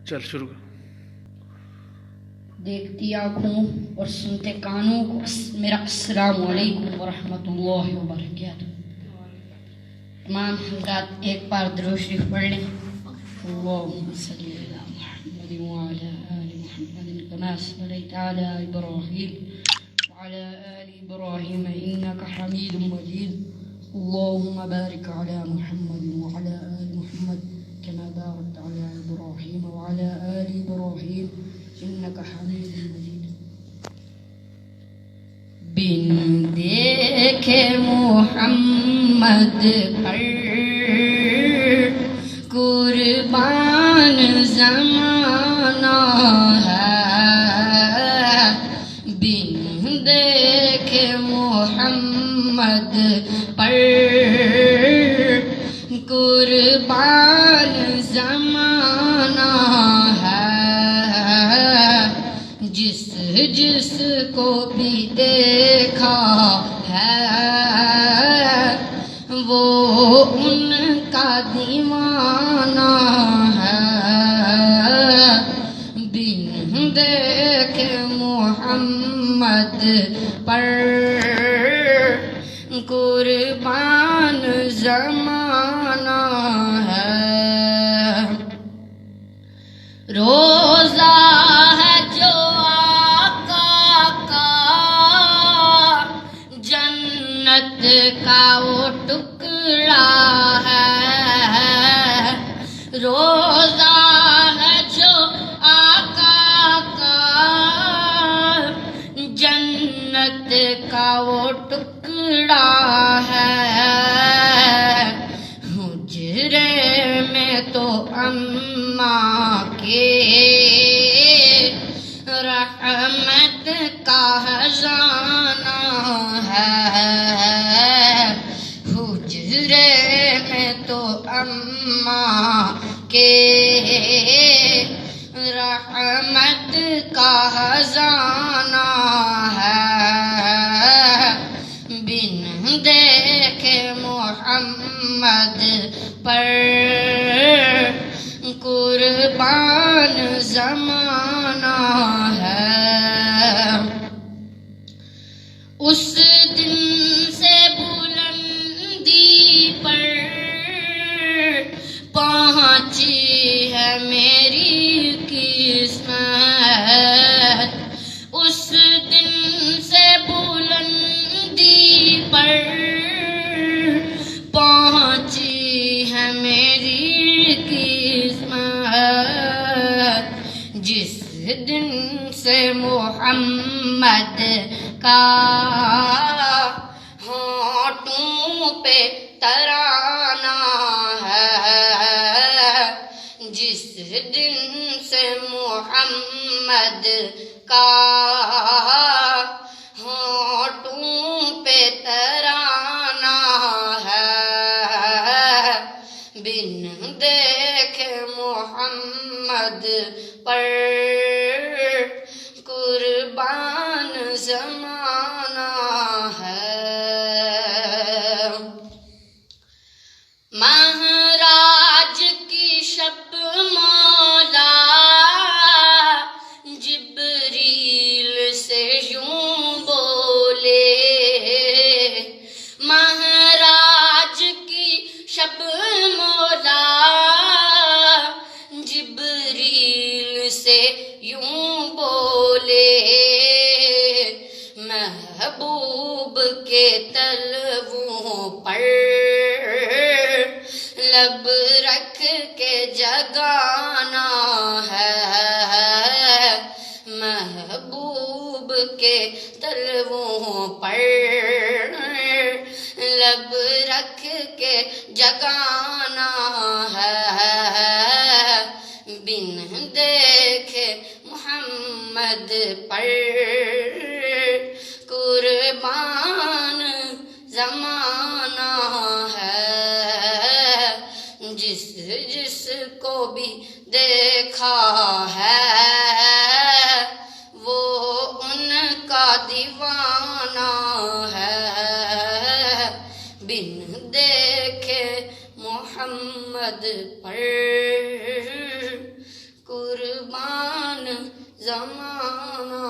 چل شروع کر. دیکھتی آنکھوں اور سنتے کانوں کو میرا السلام علیکم ورحمۃ اللہ وبرکاتہ. تمام حضرات ایک بار درود شریف پڑھ لیں. اللہم صلی علی محمد وعلی آل محمد کما صلیت علی ابراہیم وعلی آل ابراہیم انک حمید مجید. اللہم بارک علی محمد وعلی آل محمد كما باركت على إبراهيم وعلى آل إبراهيم إنك حميد مجيد. بن دیکھے محمد پر قربان زمانہ ہے. بن دیکھے محمد پر قربان زمانہ ہے. جس کو بھی دیکھا ہے وہ ان کا دیوانہ ہے. بن دیکھے محمد پر قربان زمانہ ہے. روزہ ہے جو آقا کا جنت کا وہ ٹکڑا ہے. روزہ ہے جو آقا کا جنت کا وہ ٹکڑا ہے. حجرے میں تو اماں کے رحمت کا خزانہ ہے. حجرے میں تو اماں کے رحمت کا خزانہ ہے. بن دیکھے محمد پر قربان زمانہ ہے. اس دن سے بلندی پر پہنچی ہے میری قسمت. اس دن سے بلندی پر پہنچی ہے میری قسمت. جس دن سے محمد کا ہونٹوں پہ ترانہ ہے. جس دن سے محمد کا ہونٹوں پہ ترانہ ہے. بن دیکھے محمد پر قربان زمانہ ہے. مہراج کی شب مولا جبریل سے یوں بولے. مہراج کی شب مولا جبریل سے یوں بولے. محبوب کے تلووں پر لب رکھ کے جگانا ہے. محبوب کے تلووں پر لب رکھ کے جگانا ہے. بن دیکھے محمد پر قربان زمانہ ہے. جس کو بھی دیکھا ہے وہ ان کا دیوانہ ہے. بن دیکھے محمد پر قربان زمانہ